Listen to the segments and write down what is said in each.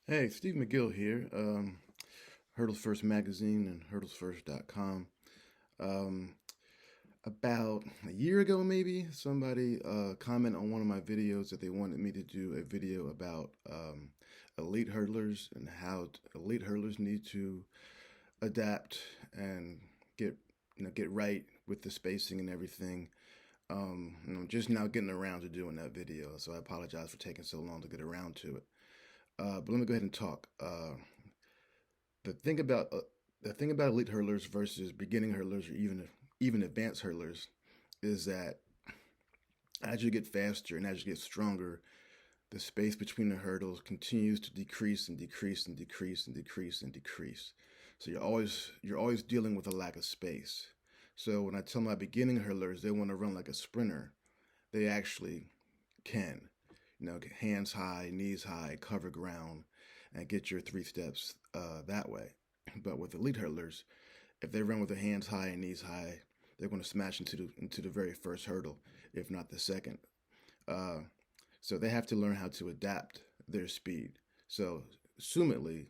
Hey, Steve McGill here. Hurdles First Magazine and hurdlesfirst.com. Um, about a year ago, maybe, somebody commented on one of my videos that they wanted me to do a video about elite hurdlers and how elite hurdlers need to adapt and get get right with the spacing and everything. And I'm just now getting around to doing that video, so I apologize for taking so long to get around to it. But let me go ahead and talk. The thing about uh, the thing about elite hurlers versus beginning hurlers or even advanced hurlers is that as you get faster and as you get stronger, the space between the hurdles continues to decrease and decrease and decrease and decrease and decrease. So you're always dealing with a lack of space. So when I tell my beginning hurlers they want to run like a sprinter, they actually can. Hands high, knees high, cover ground, and get your three steps that way. But with elite hurdlers, if they run with their hands high and knees high, they're going to smash into the very first hurdle, if not the second. Uh, so they have to learn how to adapt their speed. So, assumedly,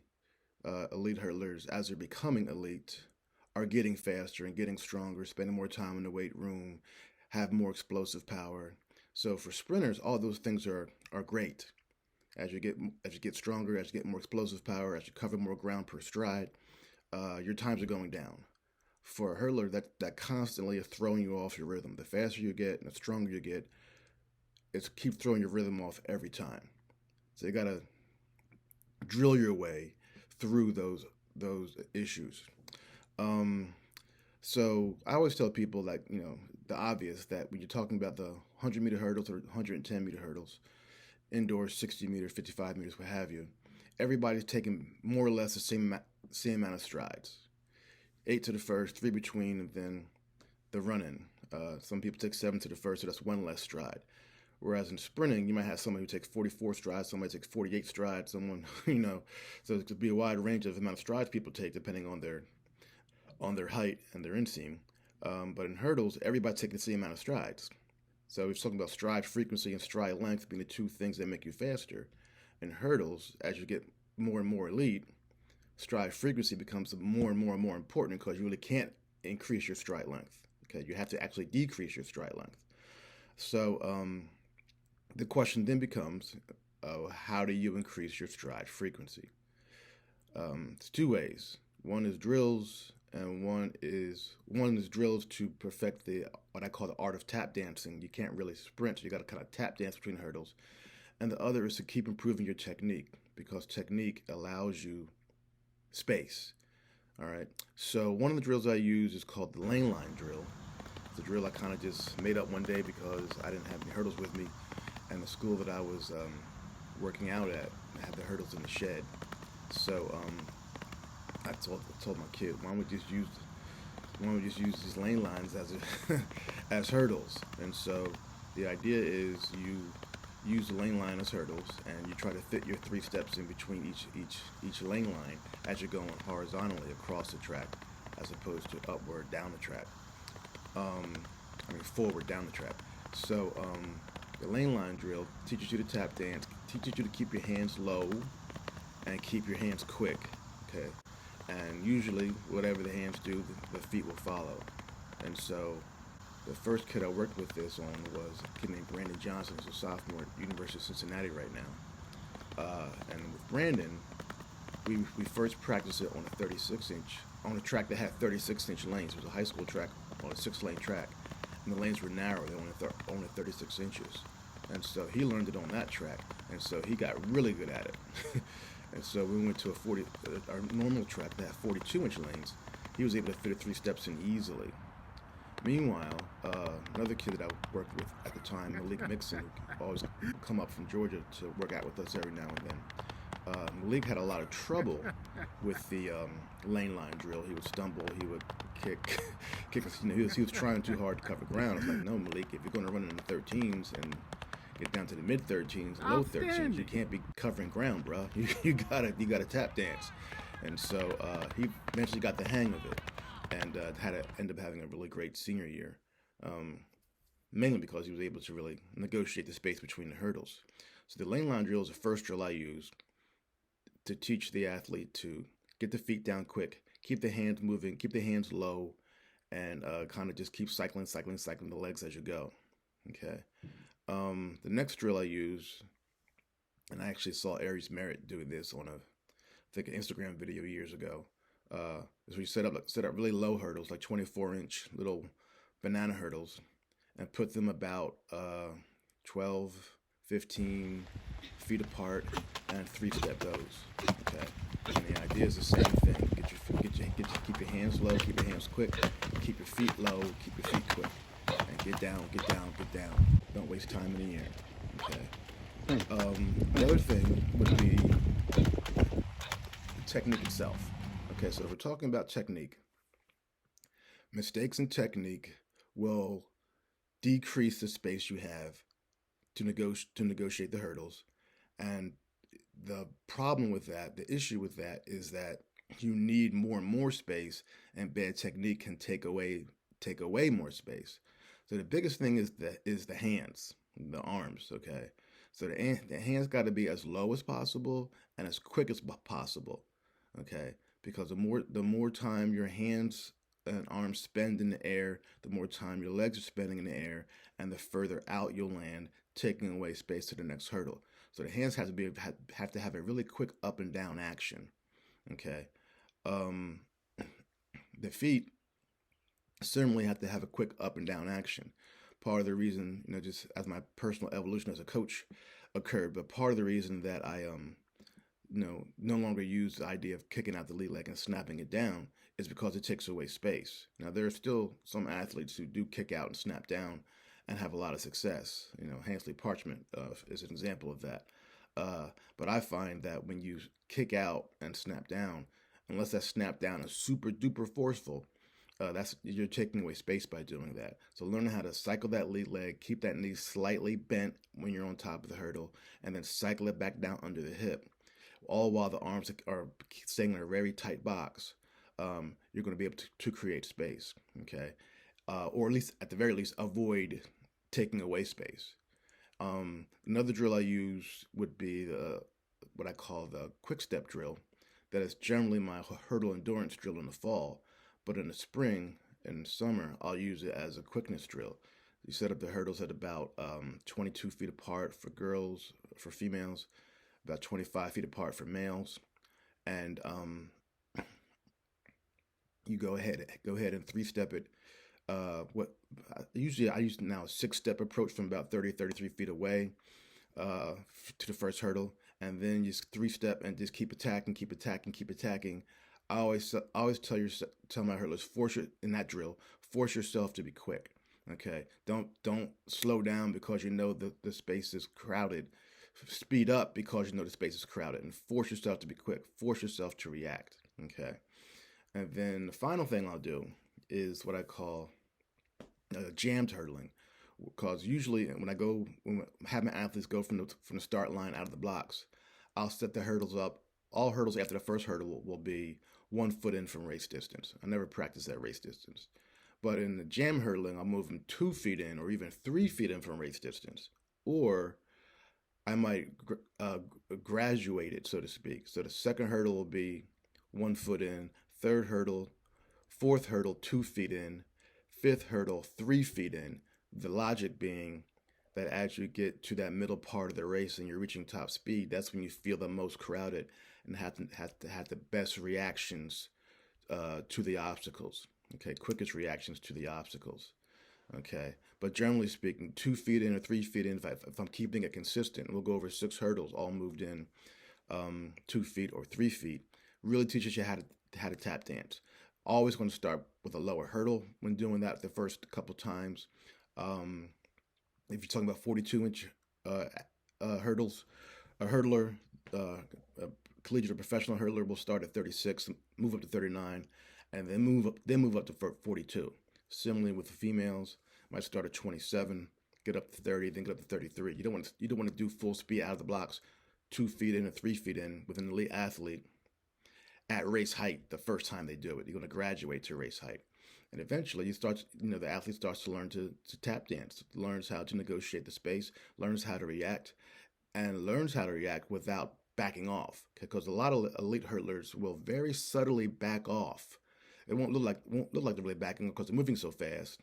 elite hurdlers, as they're becoming elite, are getting faster and getting stronger, spending more time in the weight room, have more explosive power. So for sprinters, all those things are great. As you get stronger, as you get more explosive power, as you cover more ground per stride, your times are going down. For a hurdler, that constantly is throwing you off your rhythm. The faster you get and the stronger you get, it's keep throwing your rhythm off every time. So you gotta drill your way through those issues. Um, so I always tell people like the obvious that when you're talking about the 100-meter hurdles or 110-meter hurdles, indoor 60 meters, 55 meters, what have you, everybody's taking more or less the same amount of strides. Eight to the first, three between, and then the run-in. Some people take seven to the first, so that's one less stride. Whereas in sprinting, you might have somebody who takes 44 strides, somebody takes 48 strides, someone, so it could be a wide range of amount of strides people take depending on their height and their inseam. But in hurdles, everybody's taking the same amount of strides. So we're talking about stride frequency and stride length being the two things that make you faster. In hurdles, as you get more and more elite, stride frequency becomes more and more and more important because you really can't increase your stride length. Okay, you have to actually decrease your stride length. So the question then becomes, how do you increase your stride frequency? It's two ways. One is drills, and one is drills to perfect the what I call the art of tap dancing. You can't really sprint, so you got to kind of tap dance between hurdles. And the other is to keep improving your technique because technique allows you space. All right. So one of the drills I use is called the lane line drill. It's a drill I kind of just made up one day because I didn't have any hurdles with me, and the school that I was working out at had the hurdles in the shed. So I told my kid, why don't we just use these lane lines as hurdles? And so the idea is you use the lane line as hurdles, and you try to fit your three steps in between each lane line as you're going horizontally across the track, as opposed to upward down the track. Forward down the track. So the lane line drill teaches you to tap dance, teaches you to keep your hands low and keep your hands quick. Okay, and usually whatever the hands do, the feet will follow. And so the first kid I worked with this on was a kid named Brandon Johnson, who's a sophomore at University of Cincinnati right now. And with Brandon, we first practiced it on a 36-inch, on a track that had 36-inch lanes. It was a high school track on a 6-lane track, and the lanes were narrow. They only 36 inches. And so he learned it on that track, and so he got really good at it. And so we went to our normal track that had 42-inch lanes. He was able to fit it three steps in easily. Meanwhile, another kid that I worked with at the time, Malik Mixon, who always come up from Georgia to work out with us every now and then. Malik had a lot of trouble with the lane line drill. He would stumble, he would kick us. He was trying too hard to cover ground. I was like, no, Malik, if you're going to run in the 13s and get down to the mid 13s, low 13s, you can't be covering ground, bro. You gotta tap dance. And so he eventually got the hang of it, and had to end up having a really great senior year. Mainly because he was able to really negotiate the space between the hurdles. So the lane line drill is the first drill I used to teach the athlete to get the feet down quick, keep the hands moving, keep the hands low, and kind of just keep cycling the legs as you go. Okay. The next drill I use, and I actually saw Aries Merritt doing this on I think an Instagram video years ago. Is we set up really low hurdles, like 24-inch little banana hurdles, and put them about 12, 15 feet apart, and three-step those. Okay, and the idea is the same thing. Keep your hands low, keep your hands quick, keep your feet low, keep your feet quick, and get down. Don't waste time in the air. Okay. The other thing would be the technique itself. Okay, so if we're talking about technique, mistakes in technique will decrease the space you have to negotiate the hurdles. And the problem with that, the issue with that, is that you need more and more space, and bad technique can take away more space. So the biggest thing is the hands, the arms. Okay, so the hands got to be as low as possible and as quick as possible. Okay, because the more time your hands and arms spend in the air, the more time your legs are spending in the air, and the further out you'll land, taking away space to the next hurdle. So the hands have to have a really quick up and down action. Okay, the feet certainly have to have a quick up and down action. Part of the reason, just as my personal evolution as a coach occurred, but part of the reason that I no longer use the idea of kicking out the lead leg and snapping it down is because it takes away space. Now, there are still some athletes who do kick out and snap down and have a lot of success. Hansley Parchment is an example of that. But I find that when you kick out and snap down, unless that snap down is super duper forceful, you're taking away space by doing that. So learning how to cycle that lead leg, keep that knee slightly bent when you're on top of the hurdle, and then cycle it back down under the hip, all while the arms are staying in a very tight box. You're going to be able to create space, okay? Or at the very least, avoid taking away space. Another drill I use would be what I call the quick step drill. That is generally my hurdle endurance drill in the fall, but in the spring and summer, I'll use it as a quickness drill. You set up the hurdles at about 22 feet apart for females, about 25 feet apart for males, and you go ahead and three-step it. Usually I use now a 6-step approach from about 33 feet away to the first hurdle, and then just 3-step and just keep attacking. I always tell my hurdlers, in that drill, force yourself to be quick. Okay, don't slow down because the space is crowded. Speed up because the space is crowded, and force yourself to be quick. Force yourself to react. Okay, and then the final thing I'll do is what I call jammed hurdling, because usually when I have my athletes go from the start line out of the blocks, I'll set the hurdles up. All hurdles after the first hurdle will be 1 foot in from race distance. I never practice that race distance. But in the jam hurdling, I'll move them 2 feet in or even 3 feet in from race distance. Or I might graduate it, so to speak. So the second hurdle will be 1 foot in, third hurdle, fourth hurdle, 2 feet in, fifth hurdle, 3 feet in. The logic being that as you get to that middle part of the race and you're reaching top speed, that's when you feel the most crowded and have the best reactions to the obstacles. Okay, quickest reactions to the obstacles. Okay, but generally speaking, 2 feet in or 3 feet in, if I'm keeping it consistent, we'll go over 6 hurdles, all moved in 2 feet or 3 feet, really teaches you how to tap dance. Always going to start with a lower hurdle when doing that the first couple times. If you're talking about 42-inch hurdles, a hurdler, a collegiate or professional hurdler will start at 36, move up to 39, and then move up to 42. Similarly with the females, might start at 27, get up to 30, then get up to 33. You don't want to do full speed out of the blocks, 2 feet in or 3 feet in with an elite athlete at race height the first time they do it. You're going to graduate to race height. And eventually the athlete starts to learn to tap dance, learns how to negotiate the space, learns how to react, and learns how to react without backing off, because a lot of elite hurdlers will very subtly back off. It won't look like they're really backing because they're moving so fast,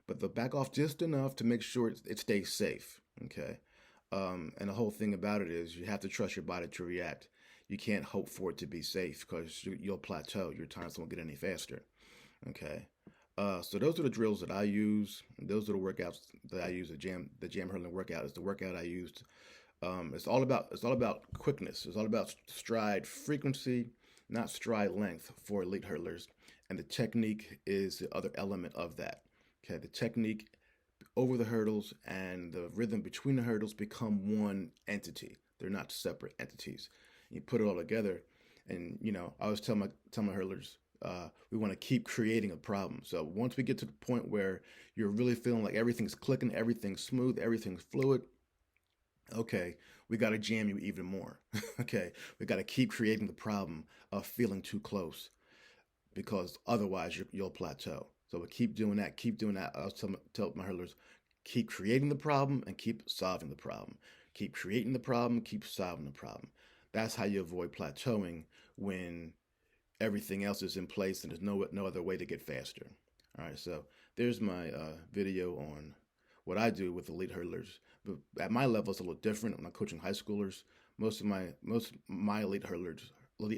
but they'll back off just enough to make sure it stays safe. Okay. And the whole thing about it is you have to trust your body to react. You can't hope for it to be safe because you'll plateau. Your times won't get any faster. Okay. So those are the drills that I use. Those are the workouts that I use. The jam hurdling workout is the workout I used. It's all about quickness. It's all about stride frequency, not stride length for elite hurdlers. And the technique is the other element of that. Okay, the technique over the hurdles and the rhythm between the hurdles become one entity. They're not separate entities. You put it all together, and I always tell my hurdlers, we want to keep creating a problem. So once we get to the point where you're really feeling like everything's clicking, everything's smooth, everything's fluid, okay, we got to jam you even more. Okay, we got to keep creating the problem of feeling too close, because otherwise you'll plateau. So we keep doing that, keep doing that. I was tell my hurdlers, keep creating the problem and keep solving the problem. Keep creating the problem, keep solving the problem. That's how you avoid plateauing when everything else is in place and there's no other way to get faster. All right, so there's my video on what I do with elite hurdlers. But at my level, it's a little different. When I'm coaching high schoolers, most of my elite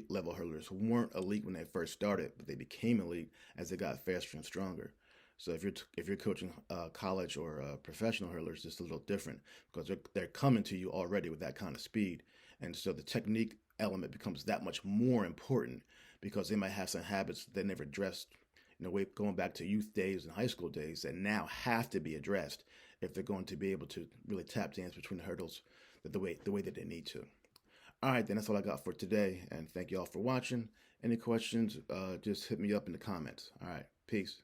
level hurdlers weren't elite when they first started, but they became elite as they got faster and stronger. So if you're coaching college or professional hurdlers, it's a little different because they're coming to you already with that kind of speed, and so the technique element becomes that much more important because they might have some habits they never addressed, going back to youth days and high school days, that now have to be addressed if they're going to be able to really tap dance between the hurdles the way that they need to. All right, then that's all I got for today, and thank you all for watching. Any questions, just hit me up in the comments. All right, peace.